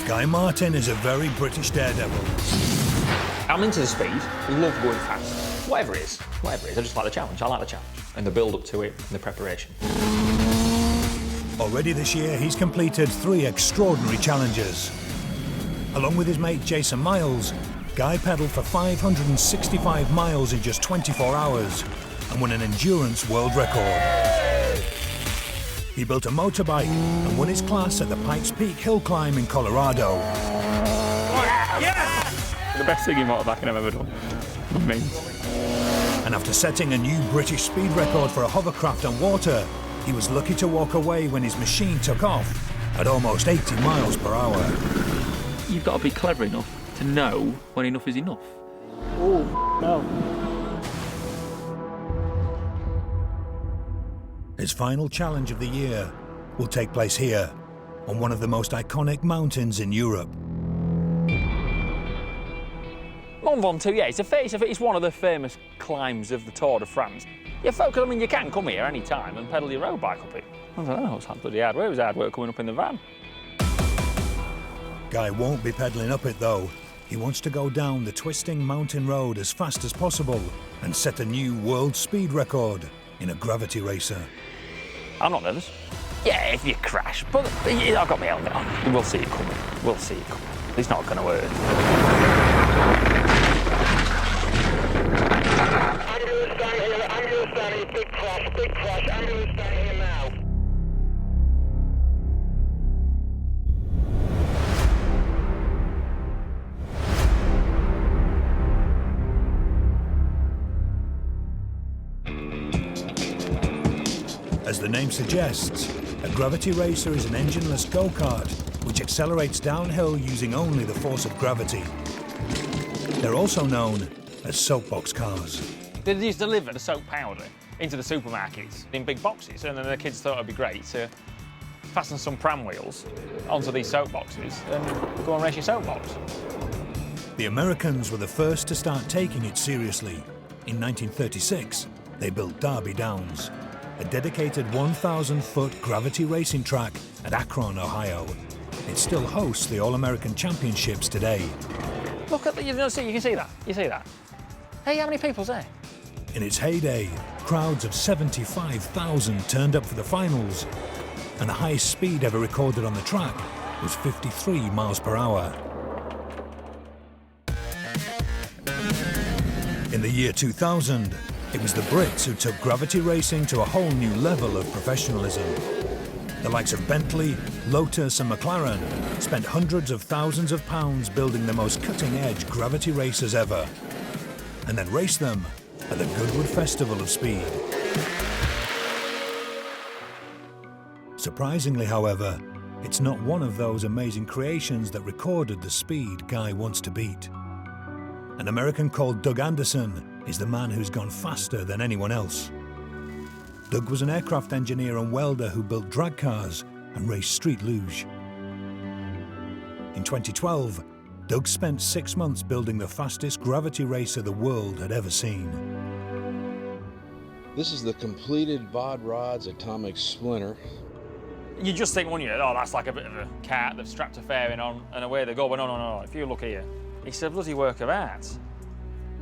Guy Martin is a very British daredevil. I'm into the speed, love going fast. Whatever it is, I just like the challenge. I like the challenge. And the build-up to it, and the preparation. Already this year, he's completed 3 extraordinary challenges. Along with his mate Jason Miles, Guy pedalled for 565 miles in just 24 hours and won an endurance world record. He built a motorbike and won his class at the Pikes Peak hill climb in Colorado. Yes! The best thing in motorbike I've ever done. Amazing. And after setting a new British speed record for a hovercraft on water, he was lucky to walk away when his machine took off at almost 80 miles per hour. You've got to be clever enough to know when enough is enough. Oh, no. His final challenge of the year will take place here, on one of the most iconic mountains in Europe. Mont Ventoux, yeah, it's one of the famous climbs of the Tour de France. Yeah, folks, I mean, you can come here any time and pedal your road bike up it. I don't know, it's bloody hard work. It was hard work coming up in the van. Guy won't be pedaling up it though. He wants to go down the twisting mountain road as fast as possible and set a new world speed record in a gravity racer. I'm not nervous. Yeah, if you crash, but I've got my helmet on. We'll see it coming. We'll see it coming. It's not going to hurt. Andrew's down here, big crash, Andrew's down here now. As the name suggests, a gravity racer is an engineless go-kart which accelerates downhill using only the force of gravity. They're also known as soapbox cars. They used to deliver the soap powder into the supermarkets in big boxes, and then the kids thought it'd be great to fasten some pram wheels onto these soap boxes and go and race your soapbox. The Americans were the first to start taking it seriously. In 1936, they built Derby Downs, a dedicated 1,000-foot gravity racing track at Akron, Ohio. It still hosts the All-American Championships today. Look at the, you can see that, Hey, how many people's there? In its heyday, crowds of 75,000 turned up for the finals, and the highest speed ever recorded on the track was 53 miles per hour. In the year 2000, it was the Brits who took gravity racing to a whole new level of professionalism. The likes of Bentley, Lotus and McLaren spent hundreds of thousands of pounds building the most cutting-edge gravity racers ever, and then raced them at the Goodwood Festival of Speed. Surprisingly, however, it's not one of those amazing creations that recorded the speed Guy wants to beat. An American called Doug Anderson is the man who's gone faster than anyone else. Doug was an aircraft engineer and welder who built drag cars and raced street luge. In 2012, Doug spent 6 months building the fastest gravity racer the world had ever seen. This is the completed Bod Rod's atomic splinter. You just think, wouldn't you, oh, that's like a bit of a cart, they've strapped a fairing on and away they go. But no, if you look here, it's a bloody work of art.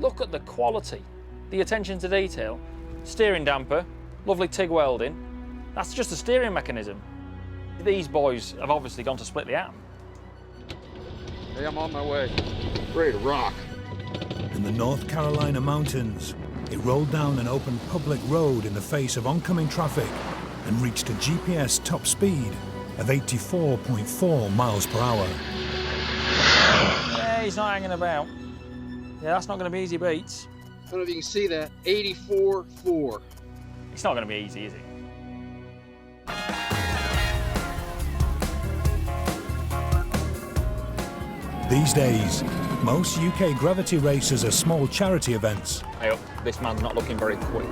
Look at the quality, the attention to detail, steering damper, lovely TIG welding. That's just the steering mechanism. These boys have obviously gone to split the atom. Hey, I'm on my way. Ready to rock. In the North Carolina mountains, it rolled down an open public road in the face of oncoming traffic and reached a GPS top speed of 84.4 miles per hour. Yeah, he's not hanging about. Yeah, that's not going to be easy beats. I don't know if you can see that, 84.4. It's not going to be easy, is it? These days, most UK gravity races are small charity events, Hey up, this man's not looking very quick.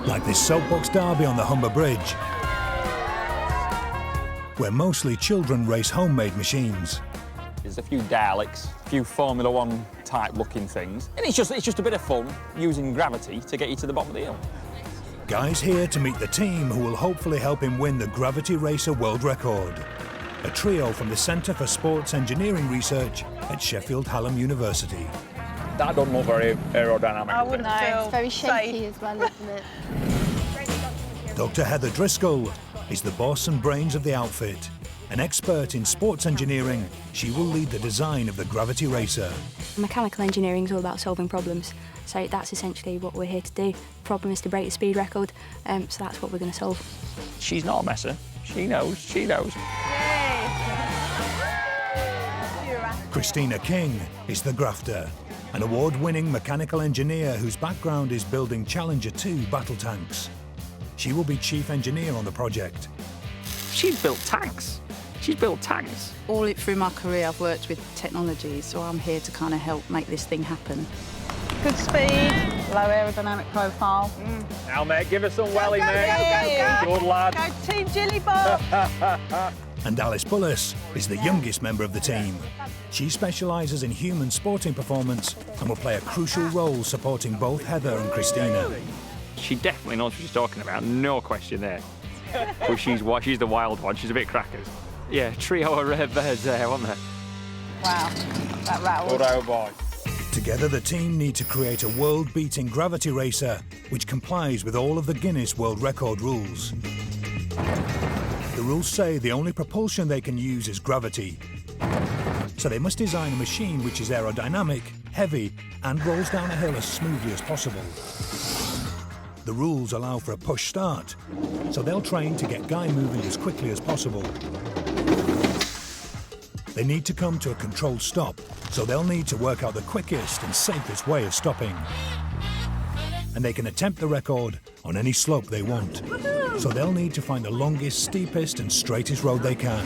like this Soapbox Derby on the Humber Bridge, where mostly children race homemade machines. There's a few Daleks, a few Formula One type looking things, and it's just a bit of fun using gravity to get you to the bottom of the hill. Guy's here to meet the team who will hopefully help him win the Gravity Racer World Record. a trio from the Centre for Sports Engineering Research at Sheffield Hallam University. That doesn't look very aerodynamic. I wouldn't feel It's very shaky safe. as well, isn't it? Dr. Heather Driscoll is the boss and brains of the outfit. An expert in sports engineering, she will lead the design of the Gravity Racer. Mechanical engineering is all about solving problems, so that's essentially what we're here to do. The problem is to break the speed record, so that's what we're going to solve. She's not a messer. She knows, she knows. Christina King is the grafter, an award-winning mechanical engineer whose background is building Challenger 2 battle tanks. She will be chief engineer on the project. She's built tanks. She's built tanks. All through my career I've worked with technology, so I'm here to kind of help make this thing happen. Good speed, low aerodynamic profile. Now, mate, give us some welly, Go, mate. go, go. Good lad. Go Team Jilly Bob! And Alice Bullis is the youngest member of the team. She specialises in human sporting performance and will play a crucial role supporting both Heather and Christina. She definitely knows what she's talking about, no question there. But she's the wild one, she's a bit crackers. Yeah, trio of red birds there, wasn't there? Wow, that rattled. Good old boy. Together the team need to create a world-beating gravity racer which complies with all of the Guinness World Record rules. The rules say the only propulsion they can use is gravity. So they must design a machine which is aerodynamic, heavy, and rolls down a hill as smoothly as possible. The rules allow for a push start, so they'll train to get Guy moving as quickly as possible. They need to come to a controlled stop, so they'll need to work out the quickest and safest way of stopping. And they can attempt the record on any slope they want, so they'll need to find the longest, steepest and straightest road they can.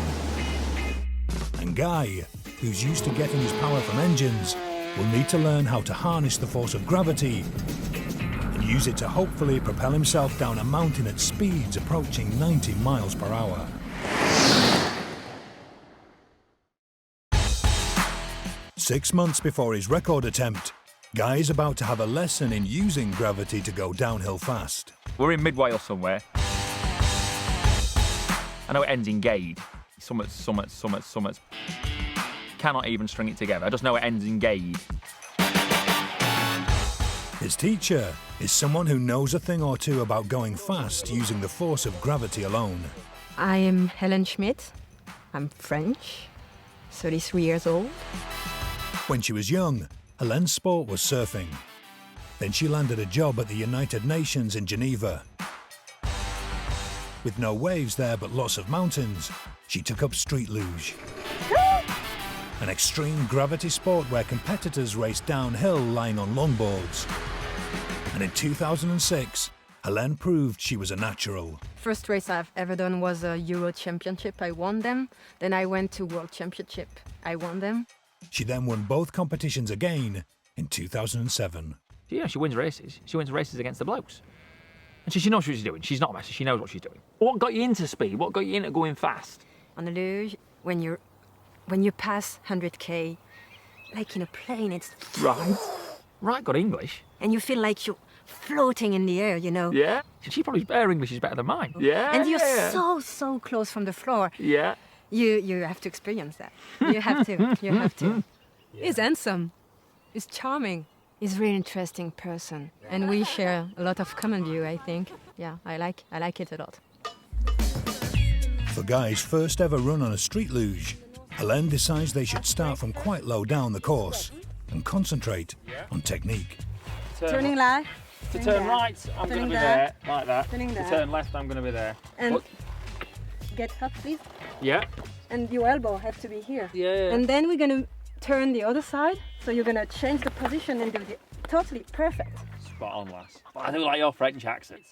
And Guy, who's used to getting his power from engines, will need to learn how to harness the force of gravity and use it to hopefully propel himself down a mountain at speeds approaching 90 miles per hour. Six months before his record attempt, Guy is about to have a lesson in using gravity to go downhill fast. We're in mid-Wales somewhere. I know it ends in Gade. Summits. Cannot even string it together. I just know it ends in Gade. His teacher is someone who knows a thing or two about going fast using the force of gravity alone. I am Helen Schmidt. I'm French, 33 years old. When she was young, Helen's sport was surfing. Then she landed a job at the United Nations in Geneva. With no waves there but lots of mountains, she took up street luge. An extreme gravity sport where competitors race downhill lying on longboards. And in 2006, Helen proved she was a natural. First race I've ever done was a Euro Championship. I won them. Then I went to World Championship. I won them. She then won both competitions again in 2007. Yeah, she wins races. She wins races against the blokes. And she knows what she's doing. She's not a messer. She knows what she's doing. What got you into speed? What got you into going fast? On the luge, when you pass 100k, like in a plane, it's... Right, got English. And you feel like you're floating in the air, you know. Yeah. Her English is better than mine. Yeah. And you're so close from the floor. Yeah. You have to experience that. You have to. He's handsome. He's charming. He's a really interesting person. And we share a lot of common view, I think. Yeah, I like it a lot. For Guy's first ever run on a street luge, Helen decides they should start from quite low down the course and concentrate on technique. Turning left. To turn right, I'm going to be there, like that. Turning there. To turn left, I'm going to be there. And get up, please. Yeah. And your elbow has to be here. Yeah. And then we're going to turn the other side. So you're going to change the position and do the totally perfect. Spot on, lass. I do like your French accent.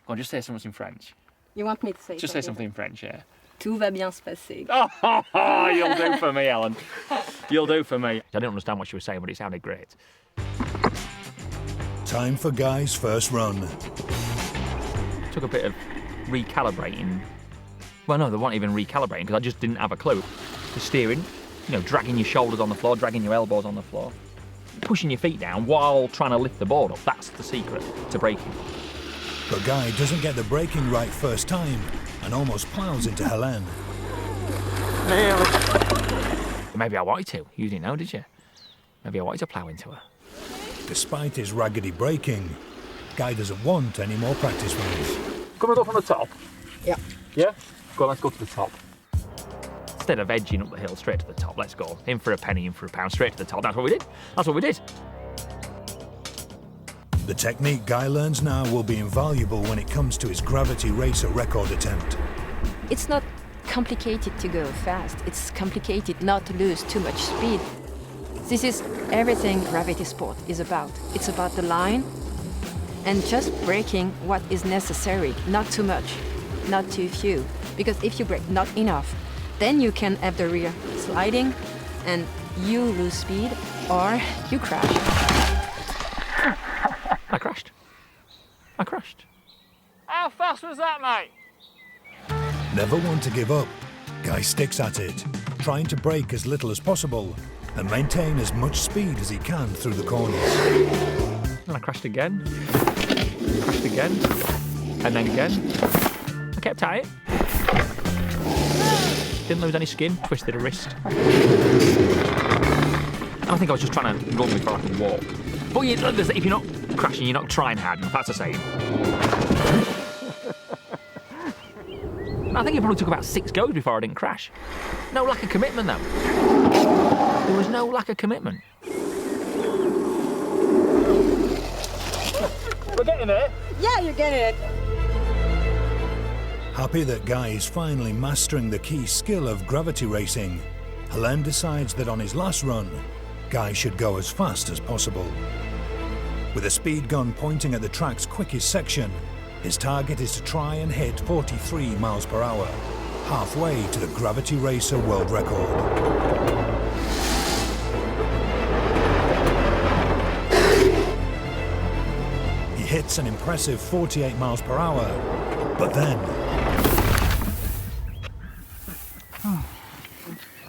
Go on, just say something in French. You want me to say Just say something in French, yeah. Tout va bien se passer. Oh, you'll do for me, Ellen. You'll do for me. I didn't understand what she was saying, but it sounded great. Time for Guy's first run. Took a bit of recalibrating. Well, no, they weren't even recalibrating because I just didn't have a clue. The steering, dragging your shoulders on the floor, dragging your elbows on the floor, pushing your feet down while trying to lift the board up. That's the secret to braking. But Guy doesn't get the braking right first time and almost plows into Helen. Maybe I wanted to. You didn't know, did you? Maybe I wanted to plough into her. Despite his raggedy braking, Guy doesn't want any more practice runs. Coming up on the top? Yeah. Yeah? Go on, let's go to the top. Instead of edging up the hill straight to the top, let's go. In for a penny, in for a pound, straight to the top. That's what we did. That's what we did. The technique Guy learns now will be invaluable when it comes to his gravity racer record attempt. It's not complicated to go fast. It's complicated not to lose too much speed. This is everything gravity sport is about. It's about the line and just braking what is necessary, not too much, not too few. Because if you brake not enough, then you can have the rear sliding and you lose speed or you crash. I crashed. How fast was that, mate? Never one to give up, Guy sticks at it, trying to brake as little as possible and maintain as much speed as he can through the corners. And I crashed again. Crashed again. And then again. I kept at it. Didn't lose any skin, twisted a wrist. I think I was just trying to run before I could walk. But if you're not crashing, you're not trying hard enough, that's the saying. I think it probably took about 6 goes before I didn't crash. No lack of commitment, though. There was no lack of commitment. We're getting there. Yeah, you're getting it. Happy that Guy is finally mastering the key skill of gravity racing, Helene decides that on his last run, Guy should go as fast as possible. With a speed gun pointing at the track's quickest section, his target is to try and hit 43 miles per hour, halfway to the Gravity Racer world record. He hits an impressive 48 miles per hour, but then...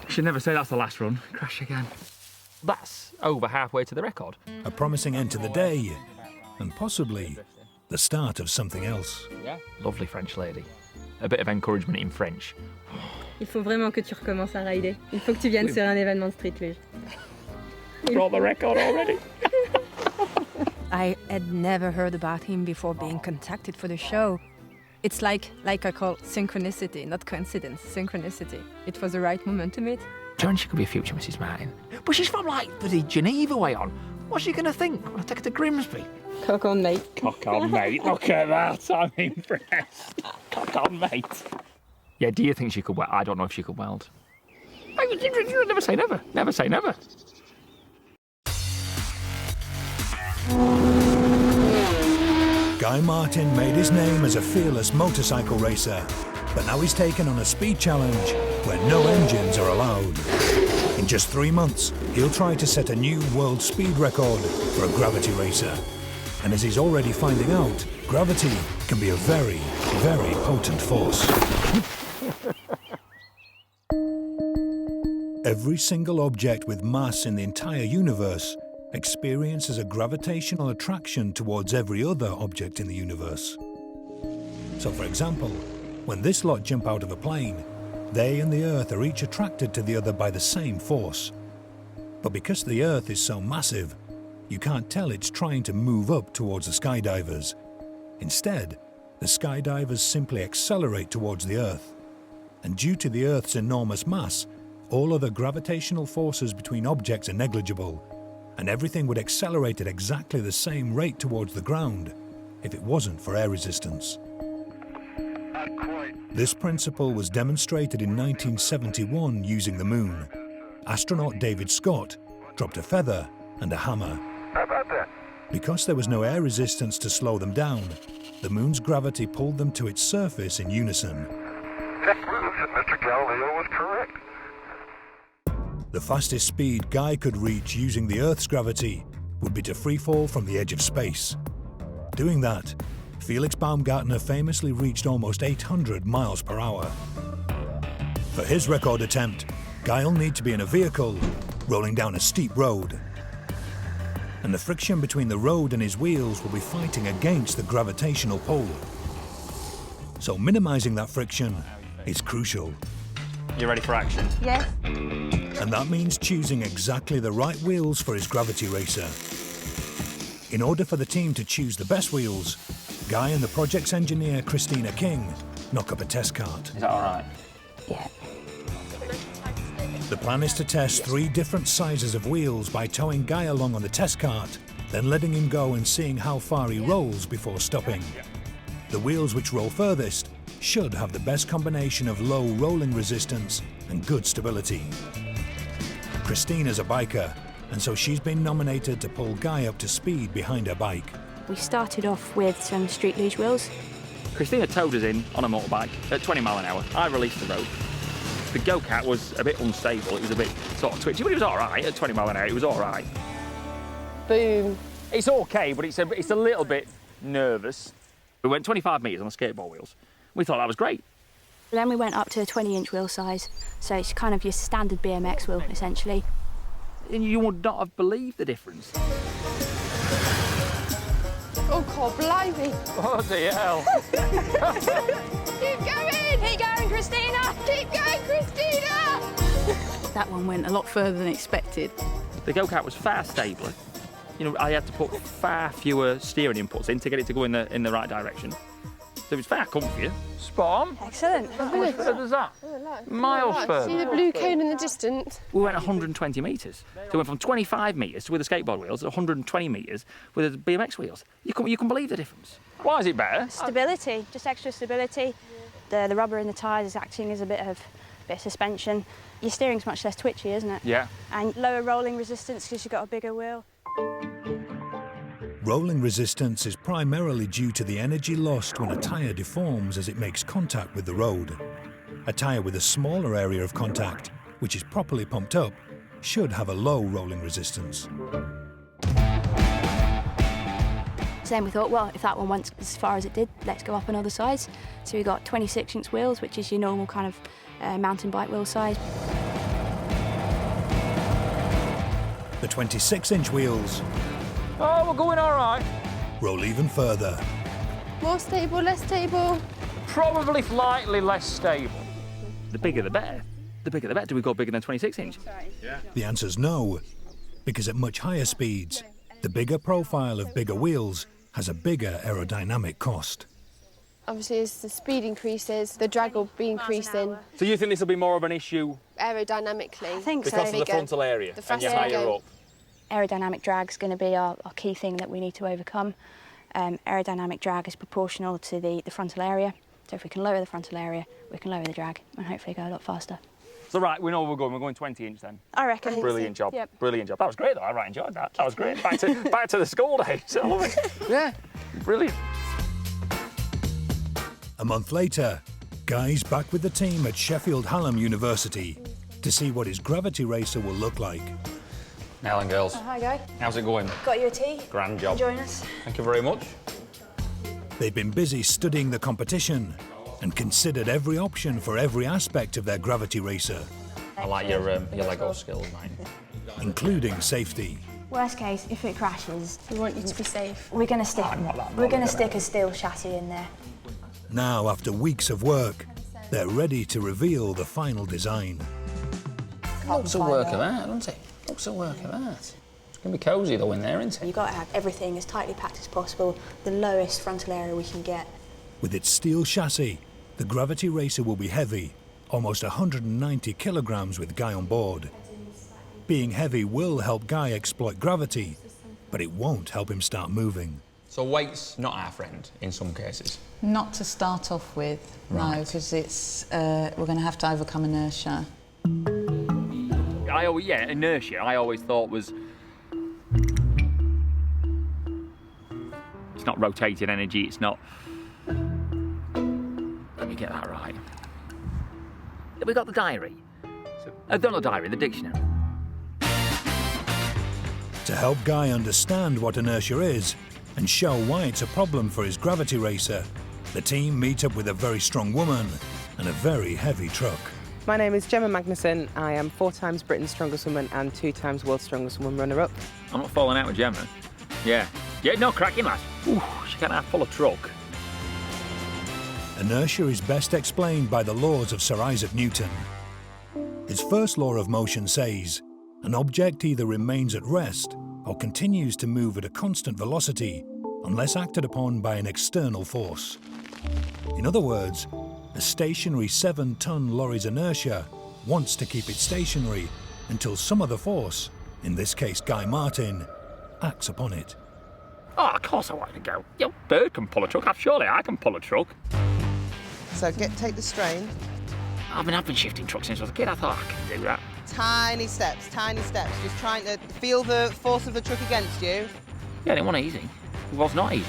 Should never say that's the last run. Crash again. That's over halfway to the record. a promising end to the day, and possibly the start of something else. Yeah. Lovely French lady. A bit of encouragement in French. Il faut vraiment que tu recommences à rider. Il faut que tu viennes sur un événement de street luge. Brought the record already. I had never heard about him before being contacted for the show. It's like I call synchronicity, not coincidence, synchronicity. It was the right moment to meet. Do you reckon she could be a future Mrs. Martin? But she's from like the Geneva way on. What's she going to think when I take her to Grimsby? Cock on, mate. Cock on, mate. Look at that. I'm impressed. Cock on, mate. Yeah, do you think she could weld? I don't know if she could weld. Never say never. Never say never. Guy Martin made his name as a fearless motorcycle racer, but now he's taken on a speed challenge where no engines are allowed. In just 3 months, he'll try to set a new world speed record for a gravity racer. And as he's already finding out, gravity can be a very, very potent force. Every single object with mass in the entire universe experiences a gravitational attraction towards every other object in the universe. So, for example, when this lot jump out of a plane, they and the Earth are each attracted to the other by the same force. But because the Earth is so massive, you can't tell it's trying to move up towards the skydivers. Instead, the skydivers simply accelerate towards the Earth. And due to the Earth's enormous mass, all other gravitational forces between objects are negligible, and everything would accelerate at exactly the same rate towards the ground if it wasn't for air resistance. This principle was demonstrated in 1971 using the moon. Astronaut David Scott dropped a feather and a hammer. How about that? Because there was no air resistance to slow them down, the moon's gravity pulled them to its surface in unison. That proves that Mr. Galileo was correct. The fastest speed Guy could reach using the Earth's gravity would be to freefall from the edge of space. Doing that, Felix Baumgartner famously reached almost 800 miles per hour. For his record attempt, Guy will need to be in a vehicle rolling down a steep road. And the friction between the road and his wheels will be fighting against the gravitational pull. So minimizing that friction is crucial. You ready for action? Yes. And that means choosing exactly the right wheels for his gravity racer. In order for the team to choose the best wheels, Guy and the project's engineer, Christina King, knock up a test cart. Is that all right? Yeah. The plan is to test 3 different sizes of wheels by towing Guy along on the test cart, then letting him go and seeing how far he rolls before stopping. The wheels which roll furthest should have the best combination of low rolling resistance and good stability. Christina's a biker, and so she's been nominated to pull Guy up to speed behind her bike. We started off with some street luge wheels. Christina towed us in on a motorbike at 20 mile an hour. I released the road. The go-kart was a bit unstable. It was a bit sort of twitchy, but it was all right at 20 mile an hour. It was all right. Boom. It's okay, but it's a little bit nervous. We went 25 metres on the skateboard wheels. We thought that was great. Then we went up to a 20-inch wheel size, so it's kind of your standard BMX wheel, essentially. And you would not have believed the difference. Oh, God, blimey. Oh, dear hell. Keep going. Keep going, Christina. Keep going, Christina. That one went a lot further than expected. The go-kart was far stabler. You know, I had to put far fewer steering inputs in to get it to go in the right direction. So it was far comfier. Spot on. Excellent. How much further was that? Miles further. See the blue cone in the distance? We went 120 metres. So we went from 25 metres with the skateboard wheels to 120 metres with the BMX wheels. You can believe the difference. Why is it better? Stability, just extra stability. The rubber in the tyres is acting as a bit of suspension. Your steering's much less twitchy, isn't it? Yeah. And lower rolling resistance because you've got a bigger wheel. Rolling resistance is primarily due to the energy lost when a tyre deforms as it makes contact with the road. A tyre with a smaller area of contact, which is properly pumped up, should have a low rolling resistance. So then we thought, well, if that one went as far as it did, let's go up another size. So we got 26-inch wheels, which is your normal kind of mountain bike wheel size. The 26-inch wheels Oh, we're going all right. roll even further. More stable, less stable. Probably slightly less stable. The bigger the better. The bigger the better. Do we go bigger than 26-inch? The answer's no, because at much higher speeds, the bigger profile of bigger wheels has a bigger aerodynamic cost. Obviously, as the speed increases, the drag will be increasing So you think this will be more of an issue aerodynamically. I think so. because of the frontal area The and you're faster you higher go. up? Aerodynamic drag is going to be our key thing that we need to overcome. Aerodynamic drag is proportional to the frontal area. So if we can lower the frontal area, we can lower the drag and hopefully go a lot faster. So right, we know where we're going. We're going 20-inch then. I reckon. Brilliant job. Yep. Brilliant job. That was great though. I right enjoyed that. That was great. Back to the school days. I love it. Yeah. Brilliant. A month later, Guy's back with the team at Sheffield Hallam University to see what his gravity racer will look like. Now then, girls. Hi, Guy. How's it going? Got you a tea? Grand job. Join us. Thank you very much. They've been busy studying the competition and considered every option for every aspect of their gravity racer, I like your Lego skills, mate. including safety. Worst case, if it crashes, We want you to be safe. we're going to stick. I'm not that We're going bothered to stick a steel chassis in there. Now, after weeks of work, they're ready to reveal the final design. Looks a work of art, doesn't it? Looks a work of art. It's going to be cosy though in there, isn't it? You've got to have everything as tightly packed as possible, the lowest frontal area we can get. With its steel chassis, the gravity racer will be heavy, almost 190 kilograms with Guy on board. Being heavy will help Guy exploit gravity, but it won't help him start moving. So weight's not our friend in some cases. Not to start off with, no, because it's we're going to have to overcome inertia. Inertia I always thought was... It's not rotating energy, it's not... Let me get that right. Have we got the diary? Not the diary, the dictionary. To help Guy understand what inertia is and show why it's a problem for his gravity racer, the team meet up with a very strong woman and a very heavy truck. My name is Gemma Magnuson. I am 4 times Britain's strongest woman and 2 times world's strongest woman runner-up. I'm not falling out with Gemma. Yeah, no, cracking lad. Ooh, she can't have full of truck. Inertia is best explained by the laws of Sir Isaac Newton. His first law of motion says, an object either remains at rest or continues to move at a constant velocity unless acted upon by an external force. In other words, a stationary 7-ton lorry's inertia wants to keep it stationary until some other force, in this case Guy Martin, acts upon it. Oh, of course I want to go. Your bird can pull a truck. Surely I can pull a truck. So take the strain. I've been shifting trucks since I was a kid. I thought I could do that. Tiny steps, just trying to feel the force of the truck against you. Yeah, it wasn't easy. It was not easy.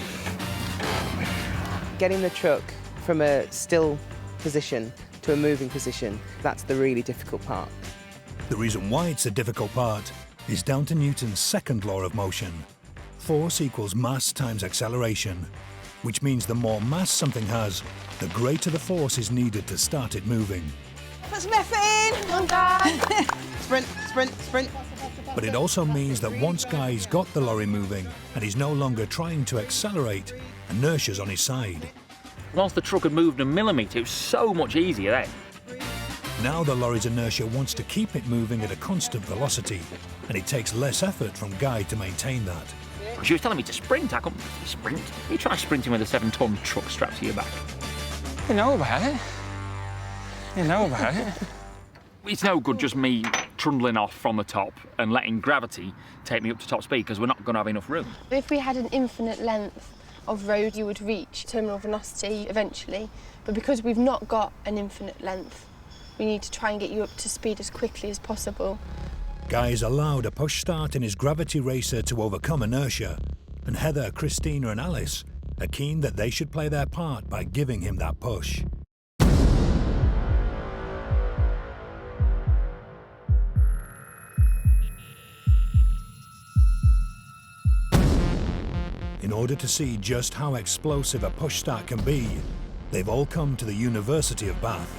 Getting the truck from a still position to a moving position, that's the really difficult part. The reason why it's a difficult part is down to Newton's second law of motion. Force equals mass times acceleration, which means the more mass something has, the greater the force is needed to start it moving. Put some effort in. Come on, Guy. Sprint, sprint, sprint. But it also means that once Guy's got the lorry moving and he's no longer trying to accelerate, inertia's on his side. Once the truck had moved a millimetre, it was so much easier then. Now the lorry's inertia wants to keep it moving at a constant velocity, and it takes less effort from Guy to maintain that. She was telling me to sprint. I couldn't sprint. You try sprinting with a 7-ton truck strapped to your back. You know about it. You know about it. It's no good just me trundling off from the top and letting gravity take me up to top speed because we're not going to have enough room. If we had an infinite length of road, you would reach terminal velocity eventually. But because we've not got an infinite length, we need to try and get you up to speed as quickly as possible. Guy is allowed a push start in his gravity racer to overcome inertia, and Heather, Christina and Alice are keen that they should play their part by giving him that push. In order to see just how explosive a push start can be, they've all come to the University of Bath.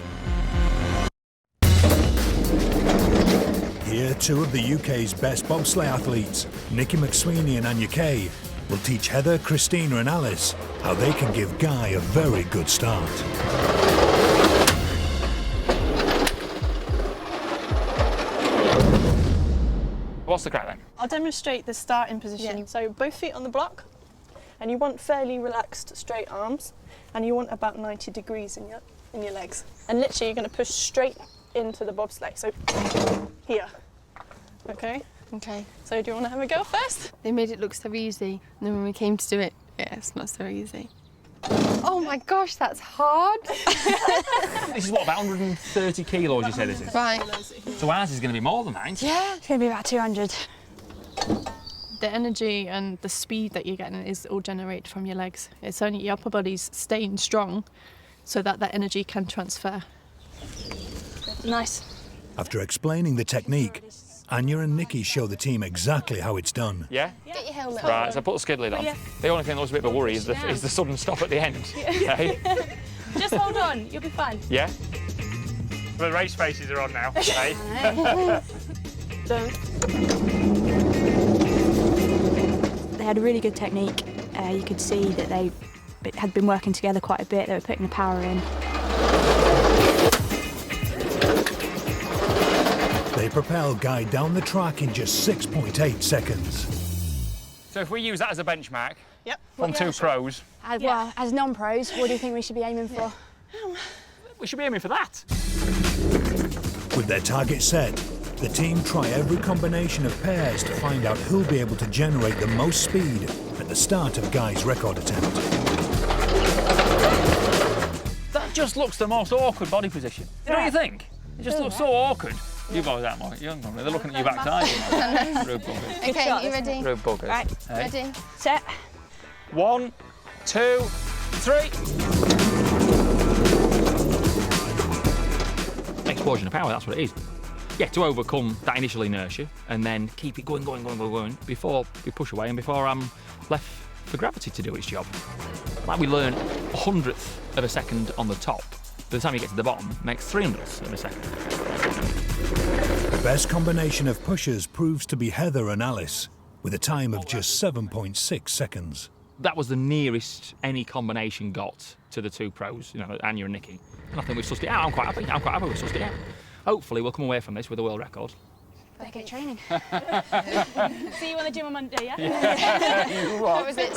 Here, two of the UK's best bobsleigh athletes, Nikki McSweeney and Anya Kay, will teach Heather, Christina and Alice how they can give Guy a very good start. What's the crack then? I'll demonstrate the starting position. So both feet on the block, and you want fairly relaxed straight arms, and you want about 90 degrees in your legs. And literally you're going to push straight into the bobsleigh. So here. Okay? Okay. So do you want to have a go first? They made it look so easy, and then when we came to do it, yeah, it's not so easy. Oh my gosh, that's hard. This is what, about 130 kilos you say this is? Right. So ours is going to be more than mine. Yeah, it's going to be about 200. The energy and the speed that you're getting is all generated from your legs. It's only your upper body's staying strong so that that energy can transfer. Nice. After explaining the technique, Anya and Nikki show the team exactly how it's done. Yeah? Get your helmet on. Right, so I put the skid lid on. Yeah. The only thing that was a bit of a worry is the sudden stop at the end. Okay? Just hold on, you'll be fine. Yeah? The race faces are on now. Okay? Don't. They had a really good technique. You could see that they had been working together quite a bit. They were putting the power in. They propel Guy down the track in just 6.8 seconds. So if we use that as a benchmark Yep. from two pros, Well, as non-pros, what do you think we should be aiming for? we should be aiming for that. With their target set, the team try every combination of pairs to find out who'll be able to generate the most speed at the start of Guy's record attempt. That just looks the most awkward body position. Don't you think? It just looks so awkward. You boys aren't like young, they're looking at your backside. Rude buggers. Okay, you ready? Rude buggers. Right. Hey. Ready? Set. 1, 2, 3. Explosion of power, that's what it is. Yeah, to overcome that initial inertia and then keep it going before we push away and before I'm left for gravity to do its job. Like we learn 100th of a second on the top. By the time you get to the bottom, it makes 300ths of a second. The best combination of pushers proves to be Heather and Alice, with a time of just 7.6 seconds. That was the nearest any combination got to the two pros, you know, Anya and Nikki. And I think we've sussed it out. I'm quite happy. We've sussed it out. hopefully we'll come away from this with a world record. Better get training. See you on the gym on Monday, yeah? What was it?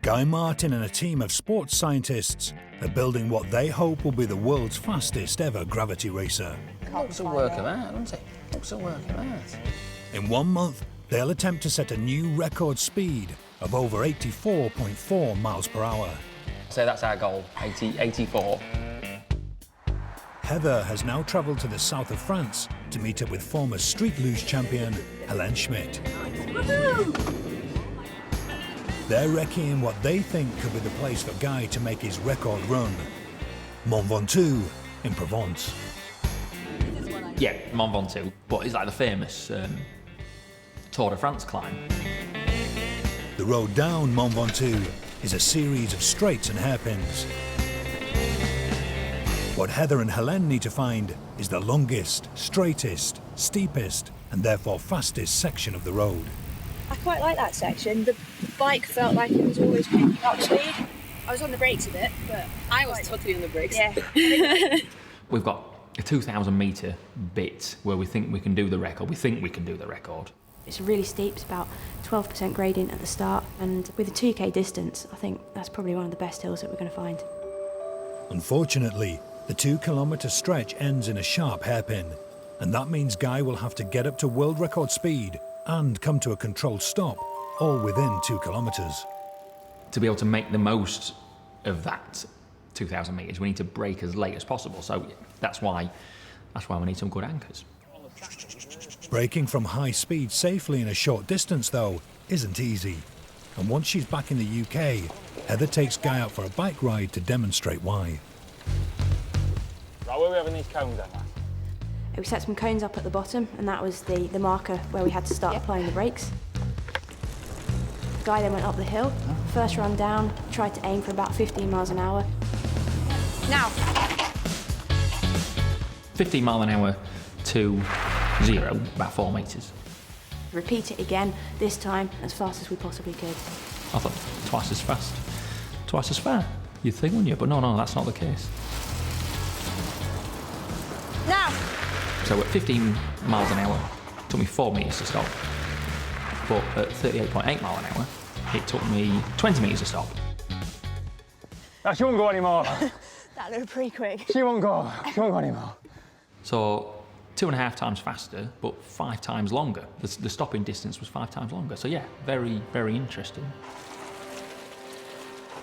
Guy Martin and a team of sports scientists are building what they hope will be the world's fastest ever gravity racer. Looks a work of art, doesn't it? Looks a work of art. In 1 month, they'll attempt to set a new record speed of over 84.4 miles per hour. So that's our goal, 84. Heather has now travelled to the south of France to meet up with former street luge champion Helene Schmidt. They're recceing what they think could be the place for Guy to make his record run. Mont Ventoux in Provence. Yeah, Mont Ventoux, but it's like the famous Tour de France climb. The road down Mont Ventoux is a series of straights and hairpins. What Heather and Helene need to find is the longest, straightest, steepest, and therefore fastest section of the road. I quite like that section. The bike felt like it was always picking up speed. I was on the brakes a bit, but I was totally on the brakes. Yeah. We've got a 2,000 metre bit where we think we can do the record. We think we can do the record. It's really steep, it's about 12% gradient at the start, and with a 2k distance, I think that's probably one of the best hills that we're going to find. Unfortunately, the 2-kilometre stretch ends in a sharp hairpin, and that means Guy will have to get up to world record speed and come to a controlled stop, all within 2 kilometres. To be able to make the most of that 2,000 metres, we need to brake as late as possible, so that's why we need some good anchors. Braking from high speed safely in a short distance, though, isn't easy. And once she's back in the UK, Heather takes Guy out for a bike ride to demonstrate why. Right, where are we having these cones at? We set some cones up at the bottom, and that was the marker where we had to start applying the brakes. Guy then went up the hill. First run down, tried to aim for about 15 miles an hour. Now. 15 mile an hour to 0, about 4 metres. Repeat it again, this time as fast as we possibly could. I thought twice as fast, twice as far. You'd think, wouldn't you? But no, that's not the case. Now. So at 15 miles an hour, it took me 4 metres to stop. But at 38.8 mile an hour, it took me 20 metres to stop. She won't go anymore. That looked pretty quick. She won't go anymore. So 2.5 times faster, but 5 times longer. The stopping distance was 5 times longer. So yeah, very, very interesting.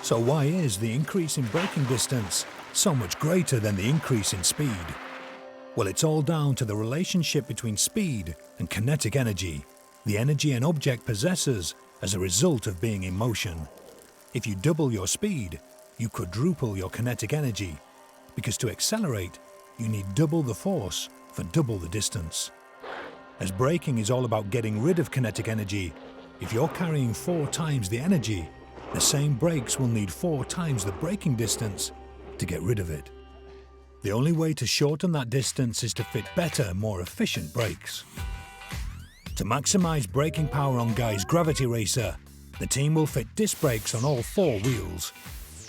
So why is the increase in braking distance so much greater than the increase in speed? Well, it's all down to the relationship between speed and kinetic energy, the energy an object possesses as a result of being in motion. If you double your speed, you quadruple your kinetic energy, because to accelerate, you need double the force for double the distance. As braking is all about getting rid of kinetic energy, if you're carrying 4 times the energy, the same brakes will need 4 times the braking distance to get rid of it. The only way to shorten that distance is to fit better, more efficient brakes. To maximise braking power on Guy's Gravity Racer, the team will fit disc brakes on all 4 wheels.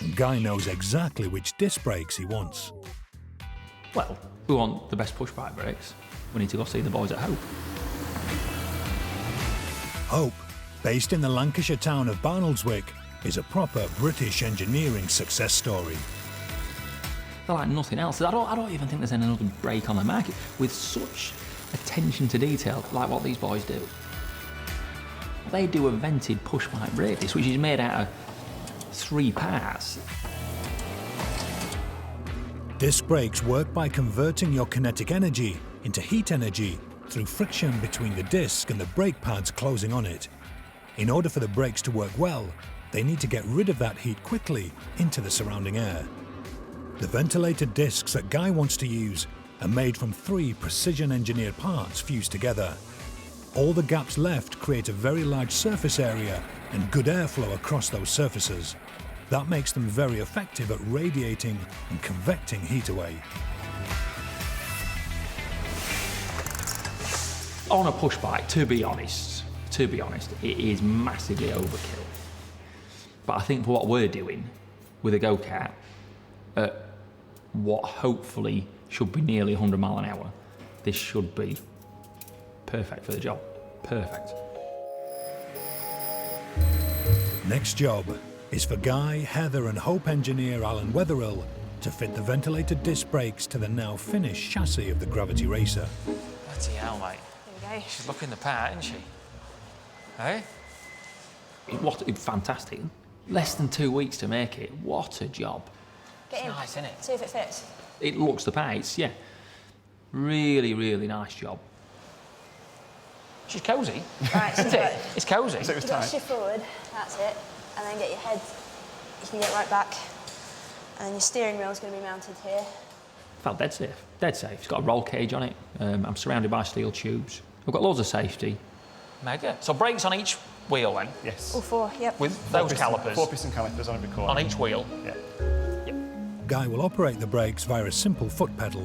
And Guy knows exactly which disc brakes he wants. Well, we want the best push bike brakes. We need to go see the boys at Hope. Hope, based in the Lancashire town of Barnoldswick, is a proper British engineering success story. They're like nothing else. I don't even think there's another brake on the market with such attention to detail like what these boys do. They do a vented push bike brake disc, which is made out of 3 parts. Disc brakes work by converting your kinetic energy into heat energy through friction between the disc and the brake pads closing on it. In order for the brakes to work well, they need to get rid of that heat quickly into the surrounding air. The ventilated discs that Guy wants to use are made from 3 precision-engineered parts fused together. All the gaps left create a very large surface area and good airflow across those surfaces. That makes them very effective at radiating and convecting heat away. On a push bike, to be honest, it is massively overkill. But I think for what we're doing, with a go-kart at what hopefully should be nearly 100 mile an hour, this should be perfect for the job. Perfect. Next job is for Guy, Heather and Hope engineer Alan Wetherill to fit the ventilated disc brakes to the now finished chassis of the Gravity Racer. Bloody hell, mate. There you go. She's looking the part, isn't she? Hey? Fantastic. Less than 2 weeks to make it. What a job. Get in. Nice, isn't it? See if it fits. It looks the part, yeah. Really, really nice job. She's cosy. Right, Isn't it? It's cosy. You've got to shift forward, that's it, and then get your head, you can get right back, and then your steering wheel is going to be mounted here. Felt dead safe, dead safe. It's got a roll cage on it. I'm surrounded by steel tubes. I've got loads of safety. Mega. So brakes on each wheel then? Yes. All four, yep. With those calipers? 4-piston calipers on every corner. On each wheel? Yeah. Guy will operate the brakes via a simple foot pedal.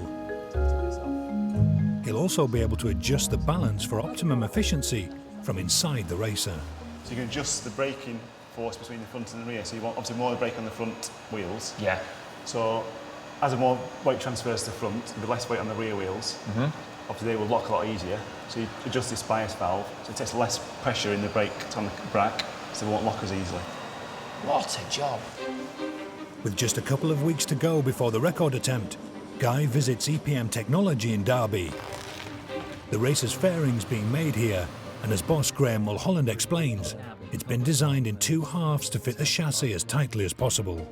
He'll also be able to adjust the balance for optimum efficiency from inside the racer. So you can adjust the braking force between the front and the rear. So you want obviously more brake on the front wheels. Yeah. So as the more weight transfers to the front, there'll be less weight on the rear wheels. Obviously they will lock a lot easier. So you adjust this bias valve, so it takes less pressure in the brake on the brake, so they won't lock as easily. What a job. With just a couple of weeks to go before the record attempt, Guy visits EPM Technology in Derby. The racer's fairing's being made here, and as boss Graham Mulholland explains, it's been designed in two halves to fit the chassis as tightly as possible.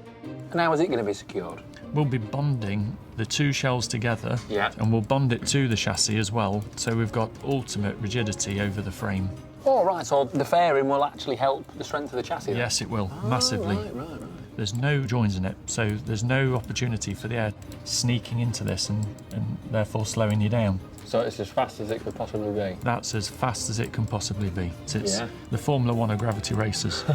And how is it going to be secured? We'll be bonding the two shells together, Yeah. and we'll bond it to the chassis as well, so we've got ultimate rigidity over the frame. Oh, right, so the fairing will actually help the strength of the chassis? then? Yes, it will, massively. Right. There's no joins in it, so there's no opportunity for the air sneaking into this and therefore slowing you down. So it's as fast as it could possibly be? That's as fast as it can possibly be. It's Yeah. the Formula One of gravity racers. I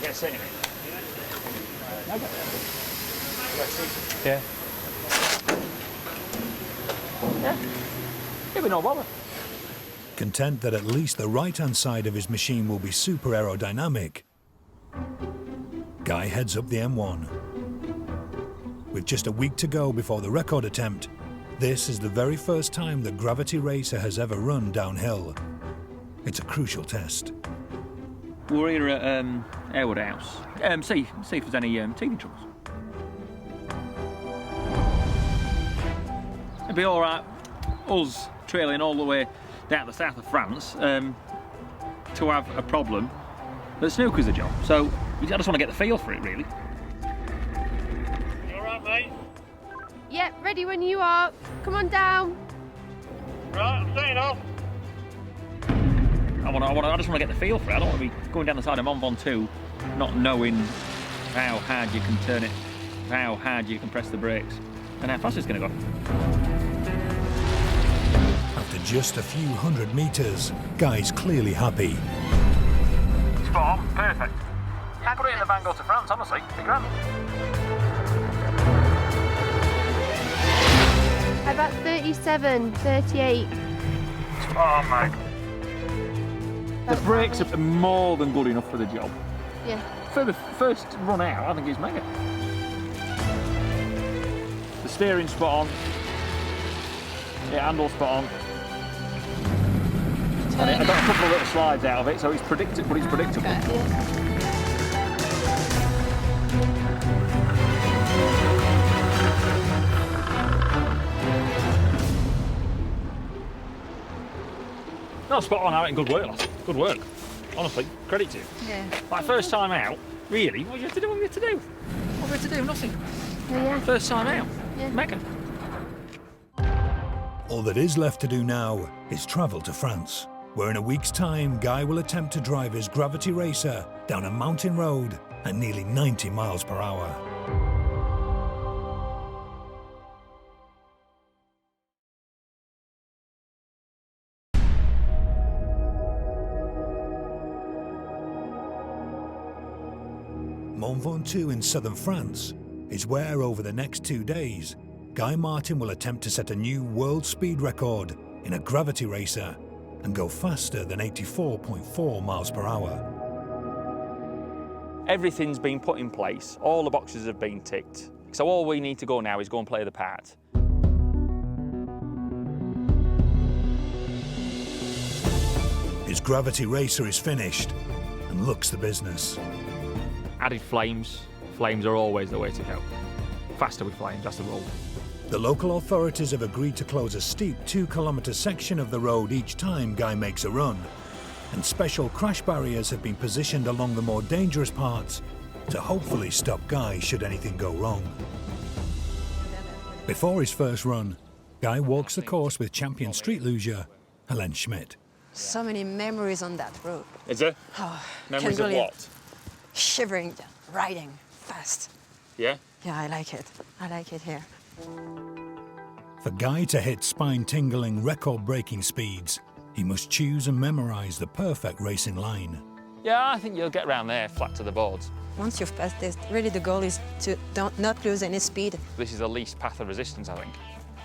get a seat in it. Yeah. Yeah. It'll be no bother. Content that at least the right-hand side of his machine will be super aerodynamic, Guy heads up the M1. With just a week to go before the record attempt, this is the very first time the Gravity Racer has ever run downhill. It's a crucial test. We're here at Airwood House. See if there's any teething troubles. It'd be all right, us trailing all the way down the south of France to have a problem that snooker's the job. So I just want to get the feel for it, really. You alright, mate? Yep, ready when you are. Come on down. Right, I'm setting off. I just want to get the feel for it. I don't want to be going down the side of Mont Ventoux not knowing how hard you can turn it, how hard you can press the brakes, and how fast it's going to go. After just a few hundred metres, Guy's clearly happy. Spot on, perfect. Can't put it in the van, go to France, honestly. Be grand. About 37, 38. Spot on, mate. The brakes are more than good enough for the job. Yeah. For the first run out, I think it's mega. The steering's spot on. Yeah, handle's spot on. And I got a couple of little slides out of it, so it's predictable, but it's predictable. No, spot on, Aaron. Good work, lads. Good work. Honestly, credit to you. Yeah. Like, first time out, really, what do you have to do? What do you have to do? What do you have to do? Nothing. Yeah. First time out. Yeah. Mega. All that is left to do now is travel to France, where in a week's time, Guy will attempt to drive his Gravity Racer down a mountain road at nearly 90 miles per hour. Mont Ventoux in southern France is where, over the next 2 days, Guy Martin will attempt to set a new world speed record in a Gravity Racer and go faster than 84.4 miles per hour. Everything's been put in place, all the boxes have been ticked. So all we need to go now is go and play the part. His gravity racer is finished and looks the business. Added flames. Flames are always the way to go. Faster with flames, that's the rule. The local authorities have agreed to close a steep 2-kilometre section of the road each time Guy makes a run, and special crash barriers have been positioned along the more dangerous parts to hopefully stop Guy should anything go wrong. Before his first run, Guy walks the course with champion street luger Helen Schmidt. So many memories on that road. Is there? Oh, Memories can't of believe- what? Shivering, riding fast. Yeah? Yeah, I like it. I like it here. For Guy to hit spine-tingling, record-breaking speeds, he must choose and memorise the perfect racing line. Yeah, I think you'll get around there, flat to the boards. Once you've passed this, really the goal is to not lose any speed. This is the least path of resistance, I think.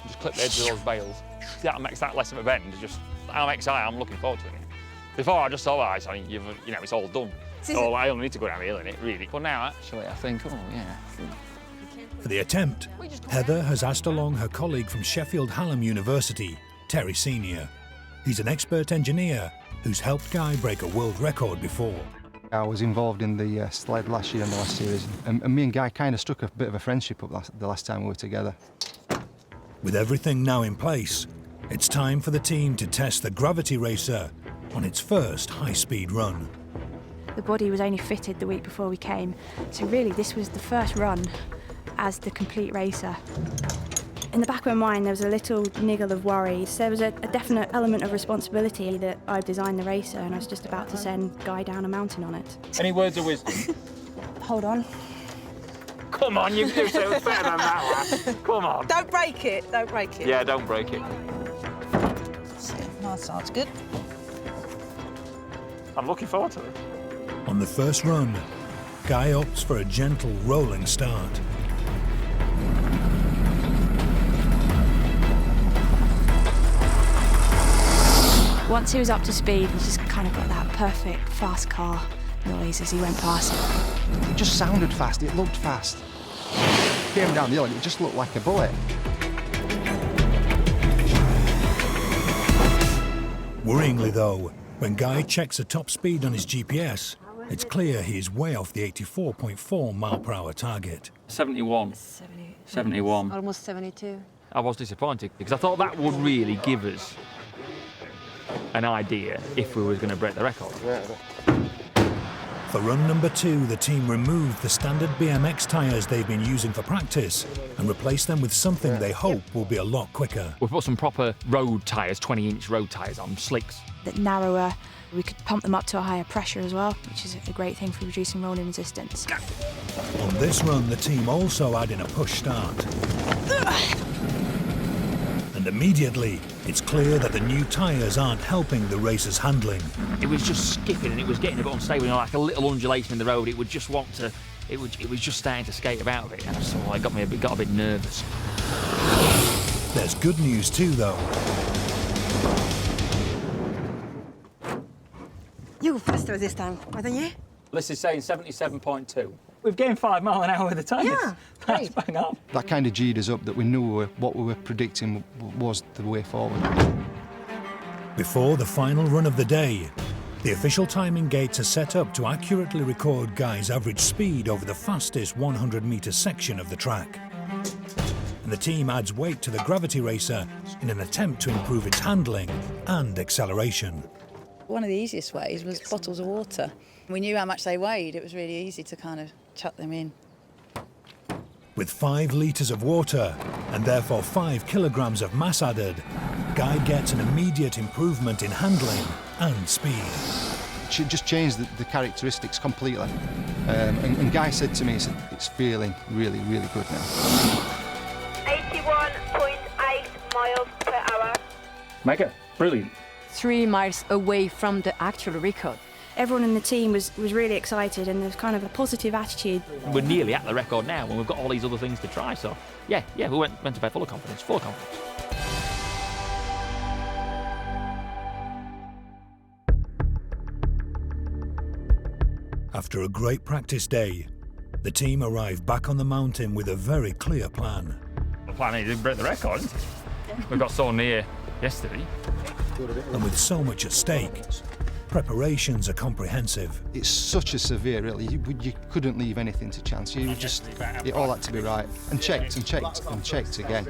Just clip the edge of those bales. That makes that less of a bend. Just, I'm excited, I'm looking forward to it. Before I just thought, I mean, you know, it's all done. So I only need to go down the hill in it, really. But now, actually, I think, oh, yeah. For the attempt, Heather has asked along her colleague from Sheffield Hallam University, Terry Senior. He's an expert engineer who's helped Guy break a world record before. I was involved in the sled last year in the last series, and me and Guy kind of struck a bit of a friendship up the last time we were together. With everything now in place, it's time for the team to test the Gravity Racer on its first high-speed run. The body was only fitted the week before we came, so really this was the first run as the complete racer. In the back of my mind there was a little niggle of worry. So there was a definite element of responsibility that I designed the racer and I was just about to send Guy down a mountain on it. Any words of wisdom? Hold on. Come on, you can do so better than that, lass. Come on. Don't break it, don't break it. Yeah, don't break it. That sounds good. I'm looking forward to it. On the first run, Guy opts for a gentle rolling start. Once he was up to speed, he just kind of got that perfect fast car noise as he went past it. It just sounded fast, it looked fast. Came down the hill and it just looked like a bullet. Worryingly though, when Guy checks the top speed on his GPS, it's clear he is way off the 84.4 mile/hour target. 71. 71. Almost 72. I was disappointed because I thought that would really give us an idea if we were going to break the record. For run number 2, the team removed the standard BMX tyres they've been using for practice and replaced them with something they hope will be a lot quicker. We put some proper road tyres, 20-inch road tyres on, slicks. That narrower, we could pump them up to a higher pressure as well, which is a great thing for reducing rolling resistance. On this run, the team also add in a push start. And immediately, it's clear that the new tyres aren't helping the racer's handling. It was just skipping and it was getting a bit unstable, you know, like a little undulation in the road. It would just want to, it was just starting to skate about it, and so it got a bit nervous. There's good news too, though. You were faster this time, wasn't you? Liz is saying 77.2. We've gained 5 miles an hour with the tyres. Yeah, That's bang on. That kind of G'd us up that we knew what we were predicting was the way forward. Before the final run of the day, the official timing gates are set up to accurately record Guy's average speed over the fastest 100-metre section of the track. And the team adds weight to the Gravity Racer in an attempt to improve its handling and acceleration. One of the easiest ways was bottles of water. We knew how much they weighed. It was really easy to kind of chuck them in. With 5 litres of water and therefore 5 kilograms of mass added, Guy gets an immediate improvement in handling and speed. It just changed the characteristics completely. And Guy said to me, he said, it's feeling really, really good now. 81.8 miles per hour. Mega, brilliant. 3 miles away from the actual record. Everyone in the team was really excited and there's kind of a positive attitude. We're nearly at the record now and we've got all these other things to try, so yeah, we went to bed full of confidence, full of confidence. After a great practice day, the team arrived back on the mountain with a very clear plan. The plan is to break the record. We got so near yesterday. And with so much at stake, preparations are comprehensive. It's such a severe, really. You couldn't leave anything to chance. It all had to be right. And checked and checked and checked again.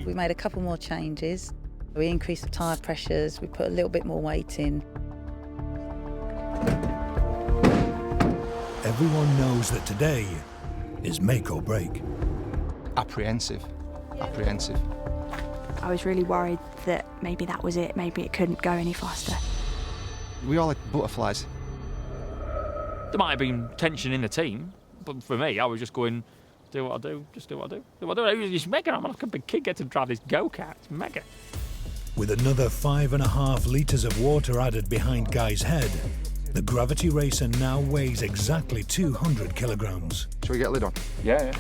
We made a couple more changes. We increased the tyre pressures, we put a little bit more weight in. Everyone knows that today is make or break. Apprehensive. Apprehensive. I was really worried that maybe that was it, maybe it couldn't go any faster. We all like butterflies. There might have been tension in the team, but for me, I was just going, do what I do, just do what I do, do what I do. It's mega. I'm like a big kid, get to drive this go-kart. It's mega. With another 5.5 litres of water added behind Guy's head, the Gravity Racer now weighs exactly 200 kilograms. Shall we get a lid on? Yeah.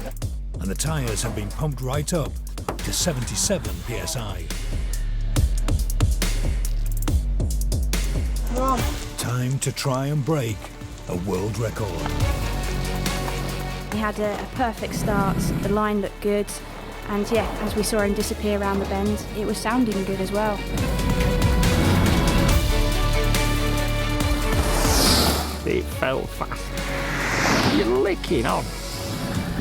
And the tyres have been pumped right up to 77 psi. Time to try and break a world record. He had a perfect start, the line looked good, and yeah, as we saw him disappear around the bend, it was sounding good as well. It felt fast. You're licking on.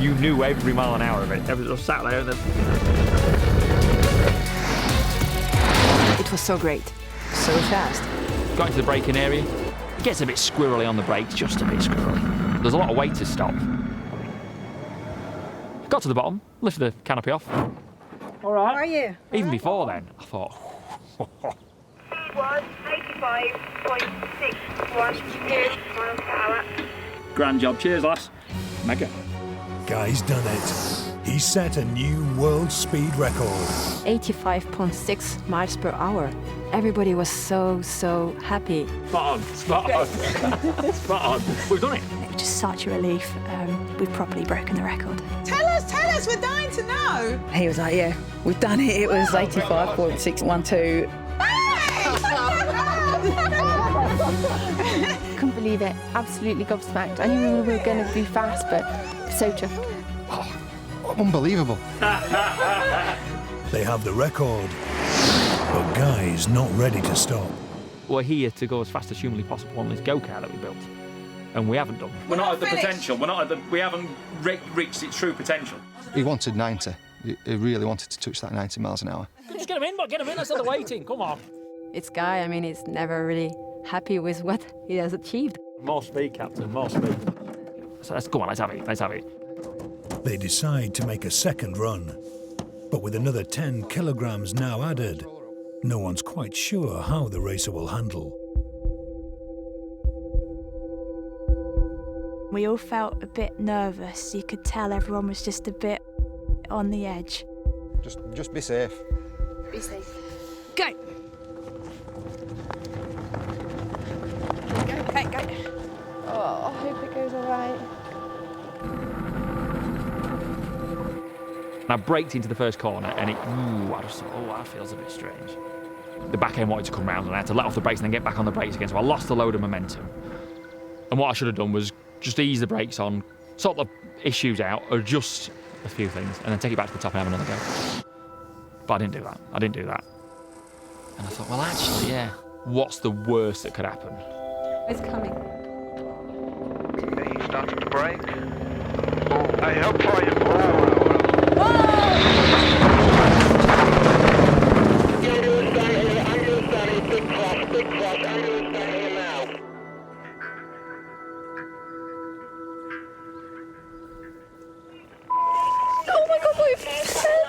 You knew every mile an hour of it. Everyone just sat there and then... It was so great, so fast. Got into the braking area. It gets a bit squirrely on the brakes, just a bit squirrely. There's a lot of weight to stop. Got to the bottom, lifted the canopy off. All right. How are you? Even before then, I thought... Speed was 85.61 miles per hour. Grand job, cheers lass. Mega. Guy's done it. He set a new world speed record. 85.6 miles per hour. Everybody was so happy. Spot on. Spot on. We've done it. It was just such a relief. We've properly broken the record. Tell us, we're dying to know. He was like, yeah, we've done it. It was 85.612. Couldn't believe it. Absolutely gobsmacked. I knew we were going to be fast, but so chuffed. Unbelievable. They have the record, but Guy's not ready to stop. We're here to go as fast as humanly possible on this go-kart that we built, and we haven't done. We're not at the potential. We haven't reached its true potential. He wanted 90. He really wanted to touch that 90 miles an hour. Just get him in, but get him in instead of waiting. Come on. It's Guy, I mean, he's never really happy with what he has achieved. More speed, Captain, more speed. So let's go on, let's have it. They decide to make a second run, but with another 10 kilograms now added, no one's quite sure how the racer will handle. We all felt a bit nervous. You could tell everyone was just a bit on the edge. Just be safe. Be safe. Go! Go. Oh, I hope it goes all right. And I braked into the first corner and I just thought, that feels a bit strange. The back end wanted to come round and I had to let off the brakes and then get back on the brakes again, so I lost a load of momentum. And what I should have done was just ease the brakes on, sort the issues out, adjust a few things, and then take it back to the top and have another go. But I didn't do that. And I thought, well, actually, yeah, what's the worst that could happen? It's coming. He's starting to brake. Hey, how far you? Big crash, Andrew's down here now. Oh my God, what have you said?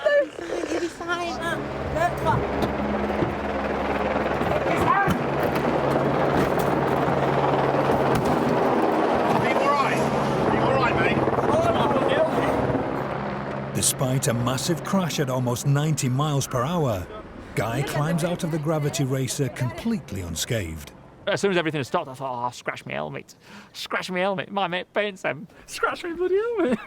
Despite a massive crash at almost 90 miles per hour, Guy climbs out of the Gravity Racer completely unscathed. As soon as everything had stopped, I thought, scratch my helmet. Scratch my helmet. My mate paints them. Scratch my bloody helmet.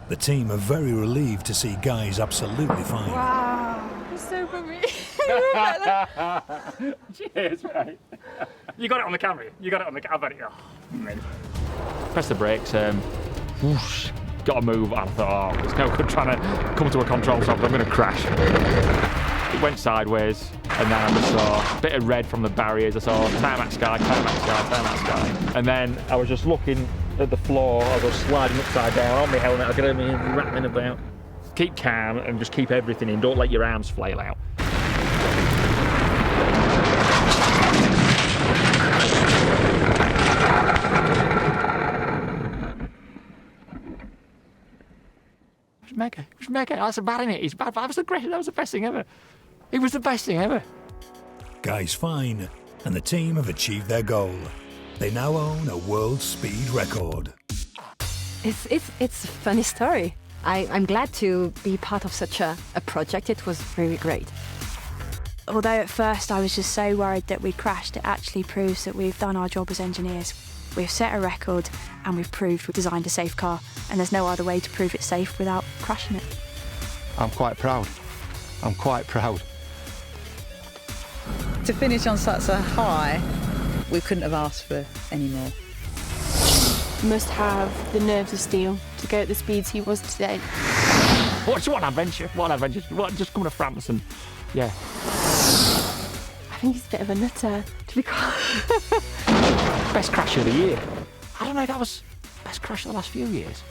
The team are very relieved to see Guy's absolutely fine. Wow, it's so for me. Cheers, mate. You got it on the camera. You got it on the camera. Oh, man. Press the brakes. Whoosh, got to move. And I thought, oh, it's no good trying to come to a control stop. I'm going to crash. It went sideways, and then I just saw a bit of red from the barriers. I saw tarmac sky, tarmac sky, tarmac sky. And then I was just looking at the floor as I was sliding upside down on my helmet. I could hear me rattling about. Keep calm and just keep everything in. Don't let your arms flail out. It was mega. It was mega. That's a bad in it. It's bad. That was the great. That was the best thing ever. It was the best thing ever. Guy's fine, and the team have achieved their goal. They now own a world speed record. It's a funny story. I'm glad to be part of such a project. It was really great. Although at first I was just so worried that we'd crashed, it actually proves that we've done our job as engineers. We've set a record and we've proved we've designed a safe car, and there's no other way to prove it's safe without crashing it. I'm quite proud. I'm quite proud. To finish on such a high, we couldn't have asked for any more. Must have the nerves of steel to go at the speeds he was today. What an adventure! What an adventure! What, just coming to France and yeah. I think he's a bit of a nutter, to be quite. Best crash of the year. I don't know. That was best crash of the last few years.